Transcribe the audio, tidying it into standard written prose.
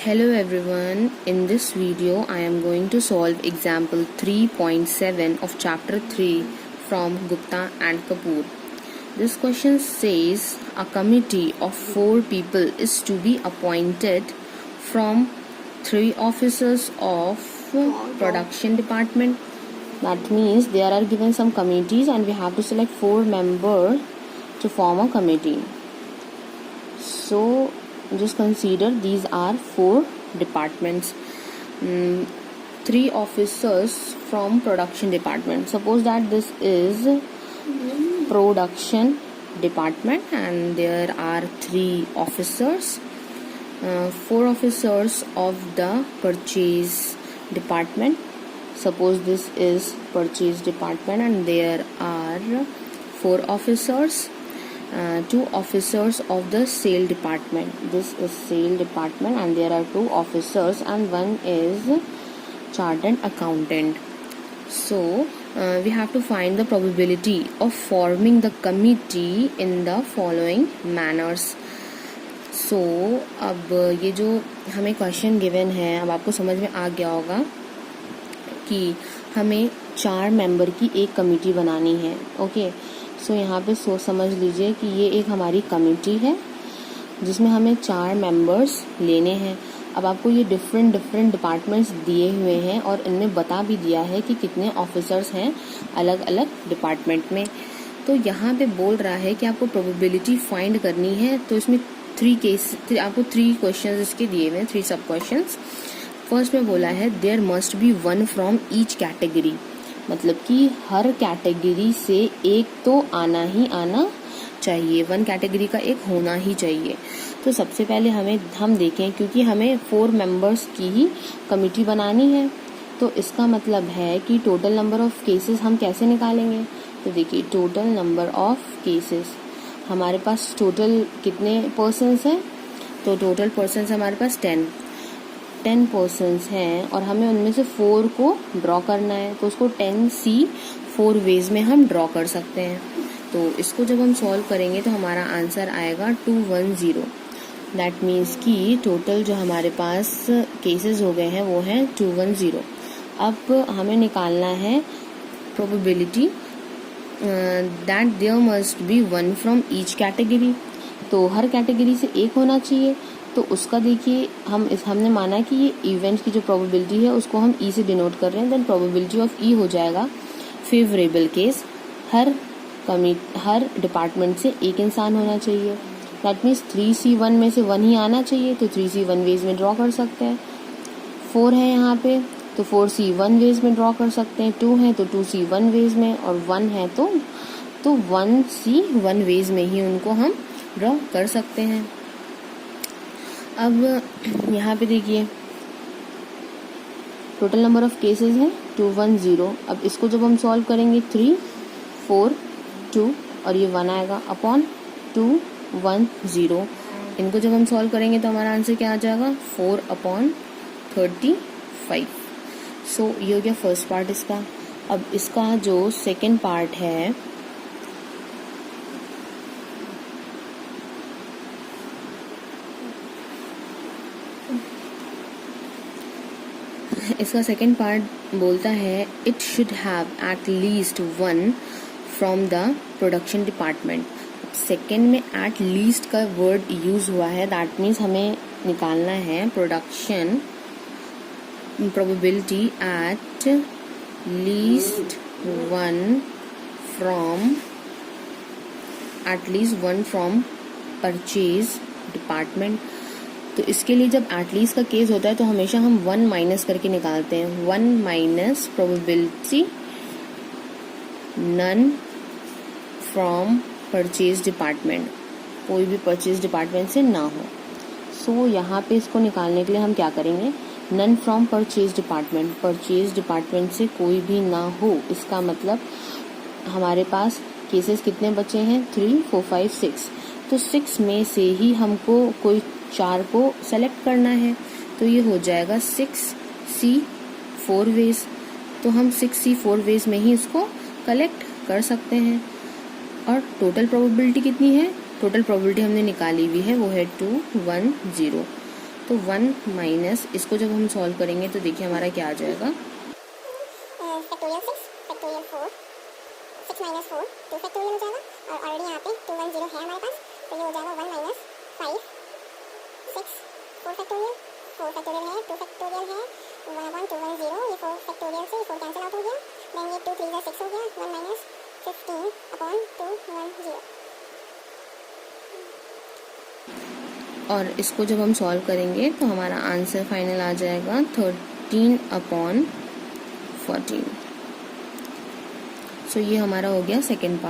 Hello everyone, in this video I am going to solve example 3.7 of chapter 3 from Gupta and Kapoor. This question says a committee of 4 people is to be appointed from 3 officers of production department. That means there are given some committees and we have to select 4 members to form a committee. So just consider these are 4 departments, 3 officers from production department. Suppose that this is production department and there are 3 officers, 4 officers of the purchase department. Suppose this is purchase department and there are 4 officers, 2 officers of the sale department. This is sale department and there are 2 officers and one is chartered accountant. So we have to find the probability of forming the committee in the following manners. So अब ये जो हमें question given है, अब आपको समझ में आ गया होगा कि हमें 4 मेंबर की एक कमेटी बनानी है. ओके, सो यहाँ पे सोच समझ लीजिए कि ये एक हमारी कमेटी है जिसमें हमें 4 मेंबर्स लेने हैं. अब आपको ये डिफरेंट डिपार्टमेंट्स दिए हुए हैं और इनमें बता भी दिया है कि कितने ऑफिसर्स हैं अलग अलग डिपार्टमेंट में. तो यहाँ पे बोल रहा है कि आपको प्रोबेबिलिटी फाइंड करनी है. तो इसमें आपको 3 क्वेश्चन इसके दिए हुए हैं, 3 सब क्वेश्चंस. फर्स्ट में बोला है there must be 1 from each category, मतलब कि हर कैटेगरी से एक तो आना ही आना चाहिए, 1 कैटेगरी का एक होना ही चाहिए. तो सबसे पहले हम देखें, क्योंकि हमें 4 मेंबर्स की ही कमेटी बनानी है, तो इसका मतलब है कि टोटल नंबर ऑफ केसेस हम कैसे निकालेंगे. तो देखिए, टोटल नंबर ऑफ केसेस हमारे पास टोटल कितने पर्सन्स हैं. तो टोटल पर्सन्स हमारे पास 10 पर्सन्स हैं और हमें उनमें से 4 को ड्रॉ करना है. तो उसको 10C 4 वेज में हम ड्रॉ कर सकते हैं. तो इसको जब हम सॉल्व करेंगे तो हमारा आंसर आएगा 210. दैट मीन्स कि टोटल जो हमारे पास केसेस हो गए हैं वो हैं 210. अब हमें निकालना है probability that there must be 1 from each category. तो हर कैटेगरी से एक होना चाहिए. तो उसका देखिए, हमने माना कि ये इवेंट की जो प्रोबेबिलिटी है उसको हम ई से डिनोट कर रहे हैं. देन प्रोबेबिलिटी ऑफ ई हो जाएगा फेवरेबल केस, हर डिपार्टमेंट से एक इंसान होना चाहिए. दैट मीन्स 3C1 में से 1 ही आना चाहिए. तो 3C1 वेज में ड्रॉ कर सकते हैं. 4 है यहाँ पे तो 4C1 वेज में ड्रॉ कर सकते हैं. 2 है तो 2C1 वेज में, और 1 है तो 1C1 वेज में ही उनको हम ड्रॉ कर सकते हैं. अब यहाँ पे देखिए, टोटल नंबर ऑफ केसेस है 210. अब इसको जब हम सॉल्व करेंगे 3, 4, 2 और ये 1 आएगा अपॉन 210. इनको जब हम सॉल्व करेंगे तो हमारा आंसर क्या आ जाएगा 4/35. सो ये हो गया फर्स्ट पार्ट इसका. अब इसका जो सेकेंड पार्ट है, इसका सेकेंड पार्ट बोलता है it should have at least 1 from the production department. Second में एट लीस्ट का वर्ड यूज हुआ है. दैट मीन्स हमें निकालना है production probability at least 1 from purchase department. तो इसके लिए जब एटलीस्ट का केस होता है तो हमेशा हम 1 माइनस करके निकालते हैं. 1 minus probability none from purchase department, कोई भी परचेज डिपार्टमेंट से ना हो. सो यहाँ पे इसको निकालने के लिए हम क्या करेंगे, नन फ्रॉम परचेज डिपार्टमेंट से कोई भी ना हो. इसका मतलब हमारे पास केसेस कितने बचे हैं 3, 4, 5, 6. तो 6 में से ही हमको कोई 4 को सेलेक्ट करना है. तो ये हो जाएगा 6C4 वेज. तो हम 6C4 वेज में ही इसको कलेक्ट कर सकते हैं. और टोटल प्रोबेबिलिटी कितनी है, टोटल प्रोबेबिलिटी हमने निकाली हुई है, वो है 210. तो 1 माइनस, इसको जब हम सॉल्व करेंगे तो देखिए हमारा क्या आ जाएगा, फैक्टोरियल 6 फैक्टोरियल 4 6 माइनस 4 2 फैक्टोरियल हो जाएगा, और ऑलरेडी यहाँ पे 210 है हमारे पास, तो ये हो जाएगा 1 माइनस 5 6 4 फैक्टोरियल है, 2 फैक्टोरियल है, 1 अपॉन 210, ये 4 फैक्टोरियल से 4 कैंसिल आउट हो गया, देन ये 2 3 जा 6 हो गया, 1 माइनस 15 अपॉन 210। और इसको जब हम सॉल्व करेंगे तो हमारा आंसर फाइनल आ जाएगा 13 अपॉन 14। सो ये हमारा हो गया सेकेंड पार्ट।